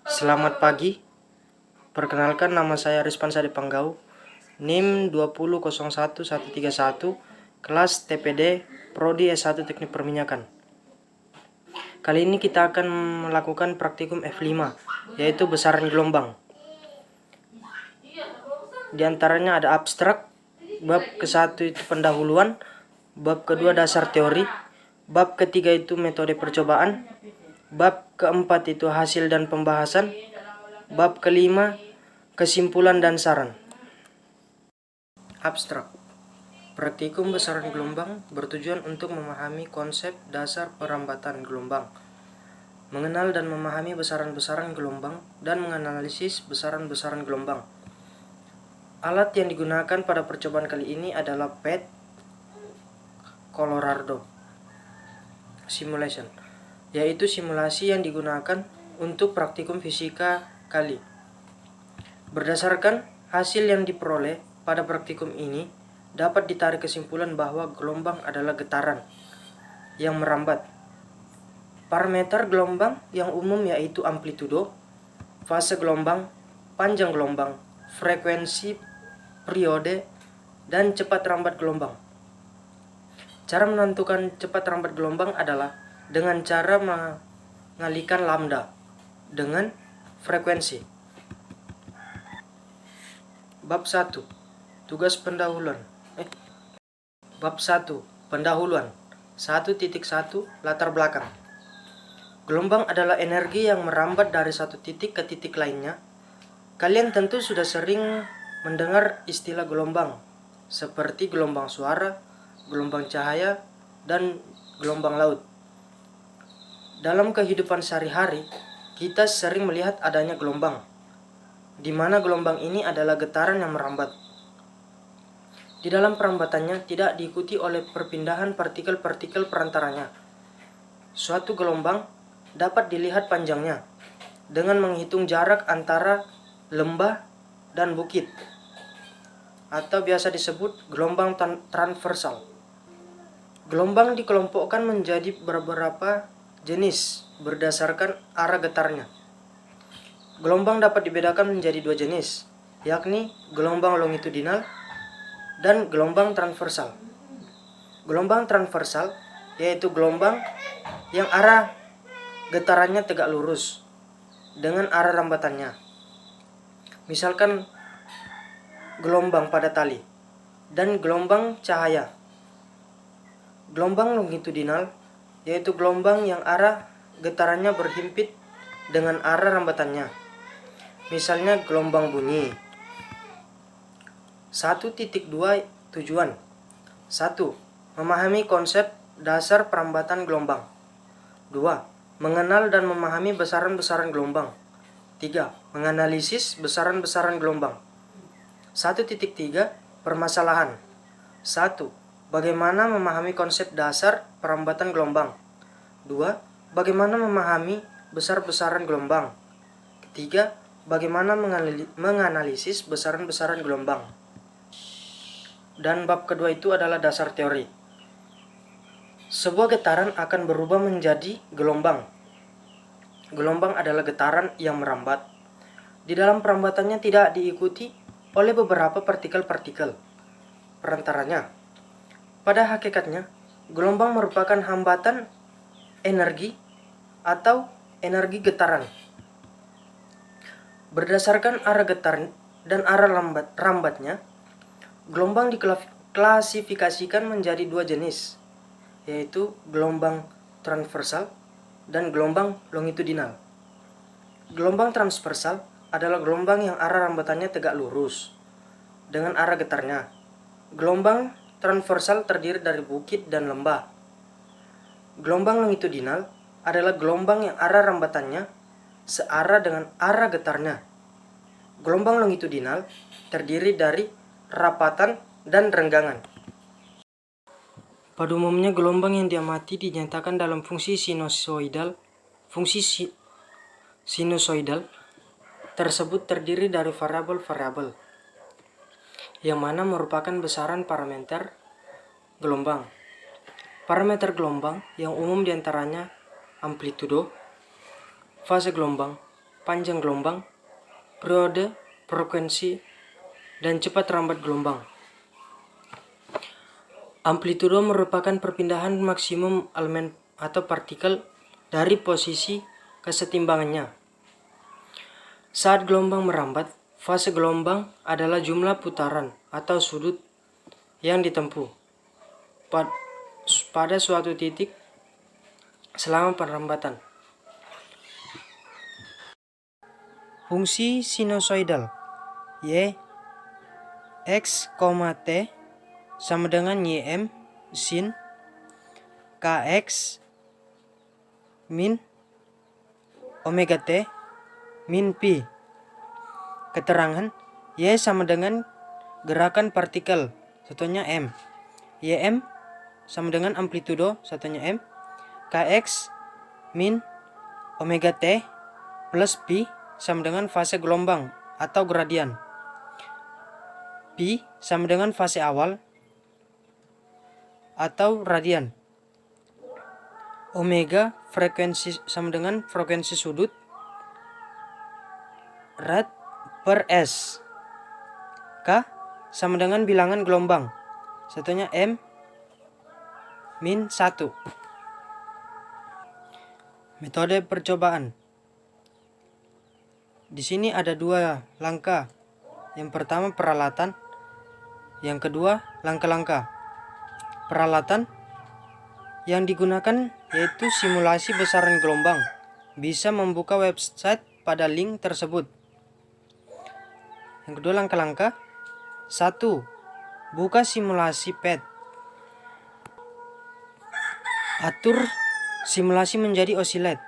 Selamat pagi, perkenalkan nama saya Rizpan Sade Panggau, NIM 2001131, kelas TPD, Prodi S1 Teknik Perminyakan. Kali ini kita akan melakukan praktikum F5, yaitu besaran gelombang. Di antaranya ada abstrak, bab ke-1 itu pendahuluan, bab kedua dasar teori, bab ketiga itu metode percobaan, bab keempat itu hasil dan pembahasan, bab kelima kesimpulan dan saran. Abstrak. Praktikum besaran gelombang bertujuan untuk memahami konsep dasar perambatan gelombang, mengenal dan memahami besaran-besaran gelombang, dan menganalisis besaran-besaran gelombang. Alat yang digunakan pada percobaan kali ini adalah PET Colorado Simulation, yaitu simulasi yang digunakan untuk praktikum fisika kali. Berdasarkan hasil yang diperoleh pada praktikum ini, dapat ditarik kesimpulan bahwa gelombang adalah getaran yang merambat. Parameter gelombang yang umum yaitu amplitudo, fase gelombang, panjang gelombang, frekuensi, periode, dan cepat rambat gelombang. Cara menentukan cepat rambat gelombang adalah dengan cara mengalihkan lambda dengan frekuensi. Bab 1. Tugas pendahuluan. Bab 1. Pendahuluan. 1.1 Latar belakang. Gelombang adalah energi yang merambat dari satu titik ke titik lainnya. Kalian tentu sudah sering mendengar istilah gelombang, seperti gelombang suara, gelombang cahaya, dan gelombang laut. Dalam kehidupan sehari-hari, kita sering melihat adanya gelombang, di mana gelombang ini adalah getaran yang merambat. Di dalam perambatannya tidak diikuti oleh perpindahan partikel-partikel perantaranya. Suatu gelombang dapat dilihat panjangnya dengan menghitung jarak antara lembah dan bukit, atau biasa disebut gelombang transversal. Gelombang dikelompokkan menjadi beberapa jenis berdasarkan arah getarnya. Gelombang dapat dibedakan menjadi dua jenis, yakni gelombang longitudinal dan gelombang transversal. Gelombang transversal yaitu gelombang yang arah getarannya tegak lurus dengan arah rambatannya. Misalkan gelombang pada tali. Dan gelombang cahaya. Gelombang longitudinal yaitu gelombang yang arah getarannya berhimpit dengan arah rambatannya. Misalnya gelombang bunyi. 1.2 Tujuan. 1. Memahami konsep dasar perambatan gelombang. 2. Mengenal dan memahami besaran-besaran gelombang. 3. Menganalisis besaran-besaran gelombang. 1.3 Permasalahan. 1. Bagaimana memahami konsep dasar perambatan gelombang. 2. Bagaimana memahami besar-besaran gelombang. 3. Bagaimana menganalisis besaran-besaran gelombang. Dan bab kedua itu adalah dasar teori. Sebuah getaran akan berubah menjadi gelombang. Gelombang adalah getaran yang merambat. Di dalam perambatannya tidak diikuti oleh beberapa partikel-partikel perantaranya. Pada hakikatnya, gelombang merupakan hambatan energi atau energi getaran. Berdasarkan arah getar dan arah rambatnya, gelombang diklasifikasikan menjadi dua jenis, yaitu gelombang transversal dan gelombang longitudinal. Gelombang transversal adalah gelombang yang arah rambatannya tegak lurus dengan arah getarnya. Gelombang transversal terdiri dari bukit dan lembah. Gelombang longitudinal adalah gelombang yang arah rambatannya searah dengan arah getarnya. Gelombang longitudinal terdiri dari rapatan dan renggangan. Pada umumnya gelombang yang diamati dinyatakan dalam fungsi sinusoidal. Fungsi sinusoidal tersebut terdiri dari variabel-variabel yang mana merupakan besaran parameter gelombang. Parameter gelombang yang umum diantaranya amplitudo, fase gelombang, panjang gelombang, periode, frekuensi, dan cepat rambat gelombang. Amplitudo merupakan perpindahan maksimum elemen atau partikel dari posisi kesetimbangannya. Saat gelombang merambat, fase gelombang adalah jumlah putaran atau sudut yang ditempuh pada suatu titik selama perambatan. Fungsi sinusoidal Y X, T sama dengan YM sin KX min omega T min Pi. Keterangan Y sama dengan gerakan partikel, satunya M. YM sama dengan amplitudo, satunya M. KX min omega T plus Pi sama dengan fase gelombang atau gradian. Pi sama dengan fase awal atau radian. Omega frekuensi sama dengan frekuensi sudut rad per S. K sama dengan bilangan gelombang, satunya M min 1. Metode percobaan. Di sini ada dua langkah. Yang pertama peralatan, yang kedua langkah-langkah. Peralatan yang digunakan yaitu simulasi besaran gelombang. Bisa membuka website pada link tersebut. Yang kedua langkah-langkah. 1. Buka simulasi PET. Atur simulasi menjadi oscillate.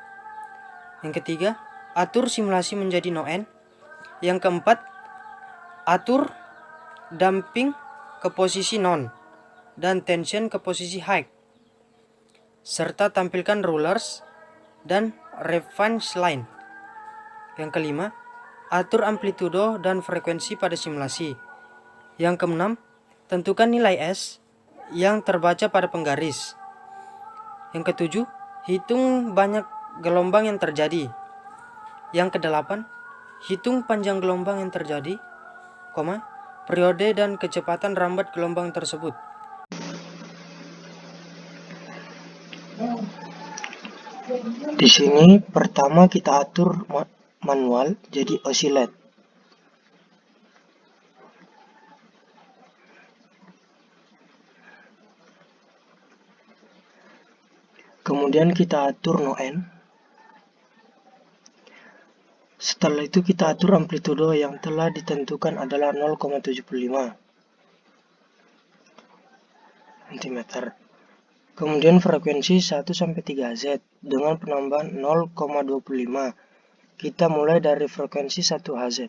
Yang ketiga, atur simulasi menjadi no-end. Yang keempat, atur damping ke posisi non dan tension ke posisi high, serta tampilkan rulers dan reference line. Yang kelima, atur amplitudo dan frekuensi pada simulasi. Yang keenam, tentukan nilai S yang terbaca pada penggaris. Yang ketujuh, hitung banyak gelombang yang terjadi. Yang kedelapan, hitung panjang gelombang yang terjadi, periode dan kecepatan rambat gelombang tersebut. Di sini pertama kita atur manual jadi oscillate. Kemudian kita atur no-end. Setelah itu kita atur amplitudo yang telah ditentukan adalah 0,75 cm. Kemudian frekuensi 1-3 Hz dengan penambahan 0,25. Kita mulai dari frekuensi 1 Hz.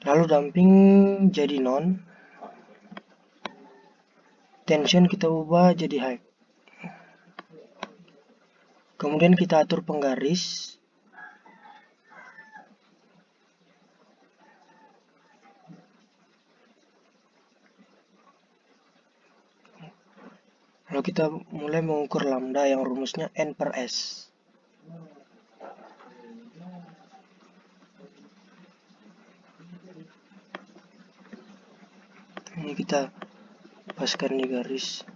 Lalu damping jadi non. Tension kita ubah jadi high. Kemudian kita atur penggaris. Lalu kita mulai mengukur lambda yang rumusnya N per S. Ini kita paskan di garis.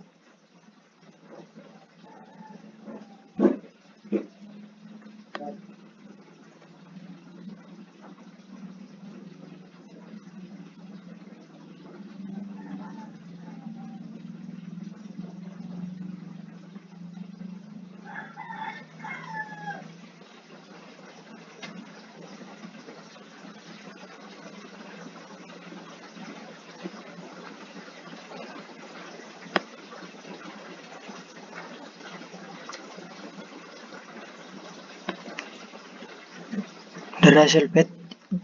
Dari hasil PET,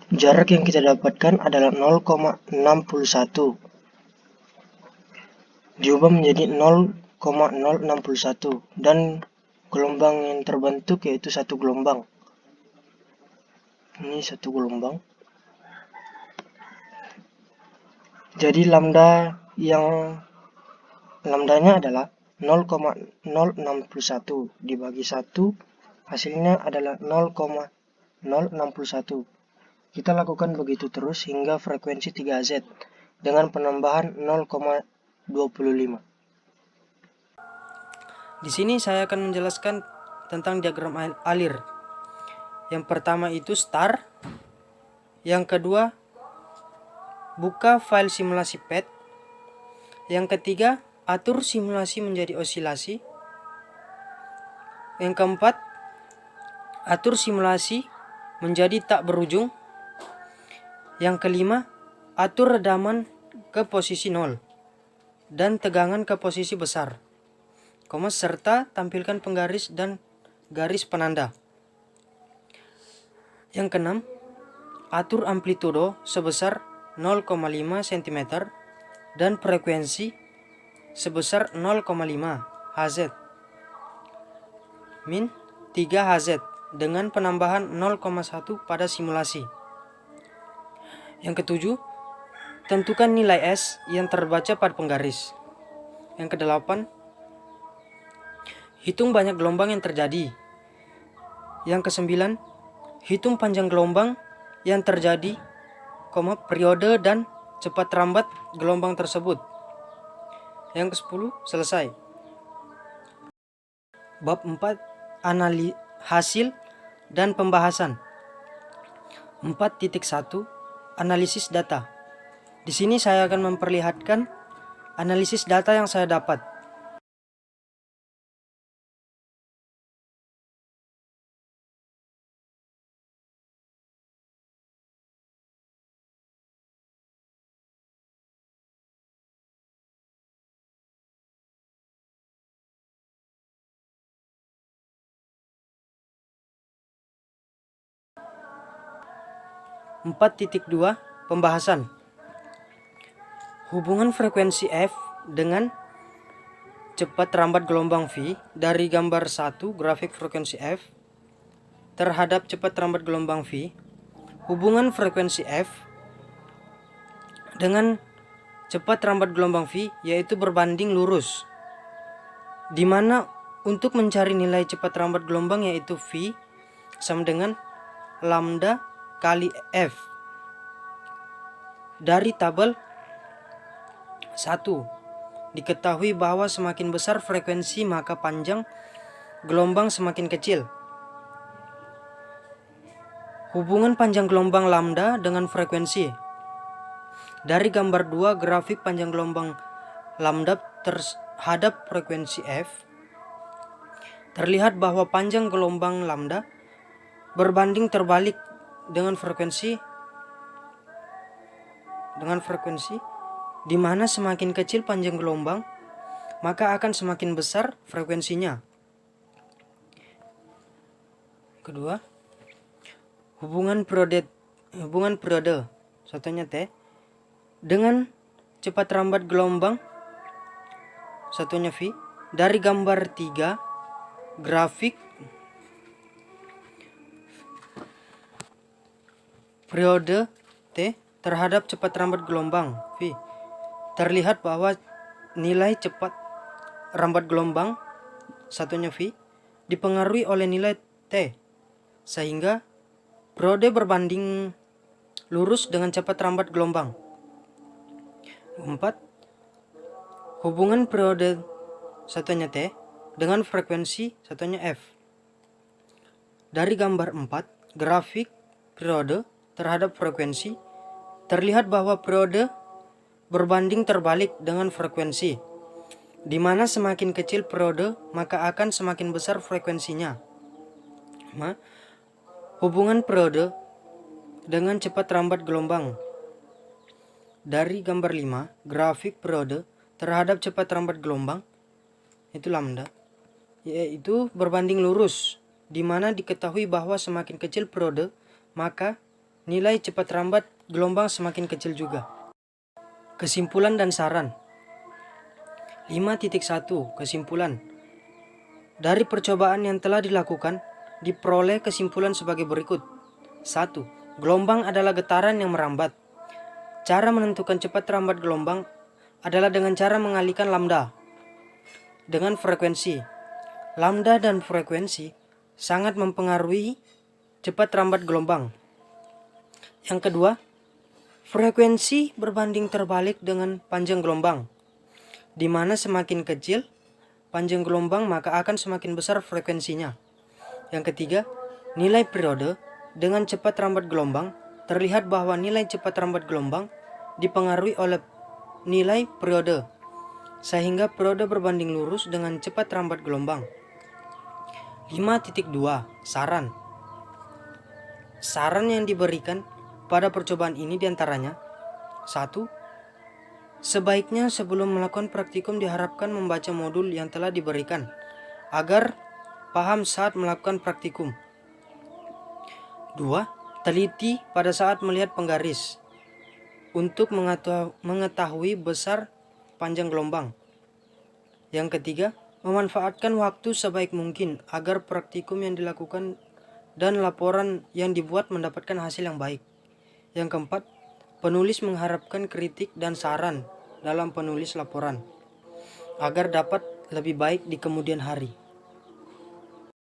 jarak yang kita dapatkan adalah 0,61. Diubah menjadi 0,061 dan gelombang yang terbentuk yaitu satu gelombang. Ini satu gelombang. Jadi lambdanya adalah 0,061 dibagi 1 hasilnya adalah 0,061. Kita lakukan begitu terus hingga frekuensi 3Z dengan penambahan 0,25. Di sini saya akan menjelaskan tentang diagram alir. Yang pertama itu start. Yang kedua, buka file simulasi PET. Yang ketiga, atur simulasi menjadi osilasi. Yang keempat, atur simulasi menjadi tak berujung. Yang kelima, atur redaman ke posisi 0 dan tegangan ke posisi besar, serta tampilkan penggaris dan garis penanda. Yang keenam, atur amplitudo sebesar 0,5 cm dan frekuensi sebesar 0,5 Hz min 3 Hz dengan penambahan 0,1 pada simulasi. Yang ketujuh, tentukan nilai S yang terbaca pada penggaris. Yang kedelapan, hitung banyak gelombang yang terjadi. Yang kesembilan, hitung panjang gelombang yang terjadi, periode dan cepat rambat gelombang tersebut. Yang ke-10 selesai. Bab 4, hasil dan pembahasan. 4.1 Analisis data. Di sini saya akan memperlihatkan analisis data yang saya dapat. (4.2) Pembahasan. Hubungan frekuensi F dengan cepat rambat gelombang V dari gambar 1 grafik frekuensi F terhadap cepat rambat gelombang V. Hubungan frekuensi F dengan cepat rambat gelombang V yaitu berbanding lurus, di mana untuk mencari nilai cepat rambat gelombang yaitu V sama dengan lambda kali F. Dari tabel 1 diketahui bahwa semakin besar frekuensi maka panjang gelombang semakin kecil. Hubungan panjang gelombang lambda dengan frekuensi. Dari gambar 2 grafik panjang gelombang lambda terhadap frekuensi F, terlihat bahwa panjang gelombang lambda berbanding terbalik dengan frekuensi di mana semakin kecil panjang gelombang maka akan semakin besar frekuensinya. Kedua, hubungan periode satunya T dengan cepat rambat gelombang satunya V dari gambar 3 grafik periode T terhadap cepat rambat gelombang V, terlihat bahwa nilai cepat rambat gelombang satunya V dipengaruhi oleh nilai T, sehingga periode berbanding lurus dengan cepat rambat gelombang. 4. Hubungan periode satunya T dengan frekuensi satunya F. Dari gambar 4 grafik periode terhadap frekuensi, terlihat bahwa periode berbanding terbalik dengan frekuensi, di mana semakin kecil periode maka akan semakin besar frekuensinya. Hubungan periode dengan cepat rambat gelombang. Dari gambar 5 grafik periode terhadap cepat rambat gelombang itu lambda, yaitu berbanding lurus, di mana diketahui bahwa semakin kecil periode maka nilai cepat rambat gelombang semakin kecil juga. Kesimpulan dan saran. 5.1 Kesimpulan. Dari percobaan yang telah dilakukan, diperoleh kesimpulan sebagai berikut. 1. Gelombang adalah getaran yang merambat. Cara menentukan cepat rambat gelombang adalah dengan cara mengalihkan lambda. dengan frekuensi. Lambda dan frekuensi sangat mempengaruhi cepat lambat gelombang. Yang kedua, frekuensi berbanding terbalik dengan panjang gelombang, di mana semakin kecil panjang gelombang maka akan semakin besar frekuensinya. Yang ketiga, nilai periode dengan cepat lambat gelombang. Terlihat bahwa nilai cepat lambat gelombang dipengaruhi oleh nilai periode, sehingga periode berbanding lurus dengan cepat lambat gelombang. 5.2 Saran. Saran yang diberikan pada percobaan ini diantaranya: 1. Sebaiknya sebelum melakukan praktikum diharapkan membaca modul yang telah diberikan agar paham saat melakukan praktikum. 2. Teliti pada saat melihat penggaris untuk mengetahui besar panjang gelombang. Yang ketiga, memanfaatkan waktu sebaik mungkin agar praktikum yang dilakukan dan laporan yang dibuat mendapatkan hasil yang baik. Yang keempat, penulis mengharapkan kritik dan saran dalam penulis laporan agar dapat lebih baik di kemudian hari.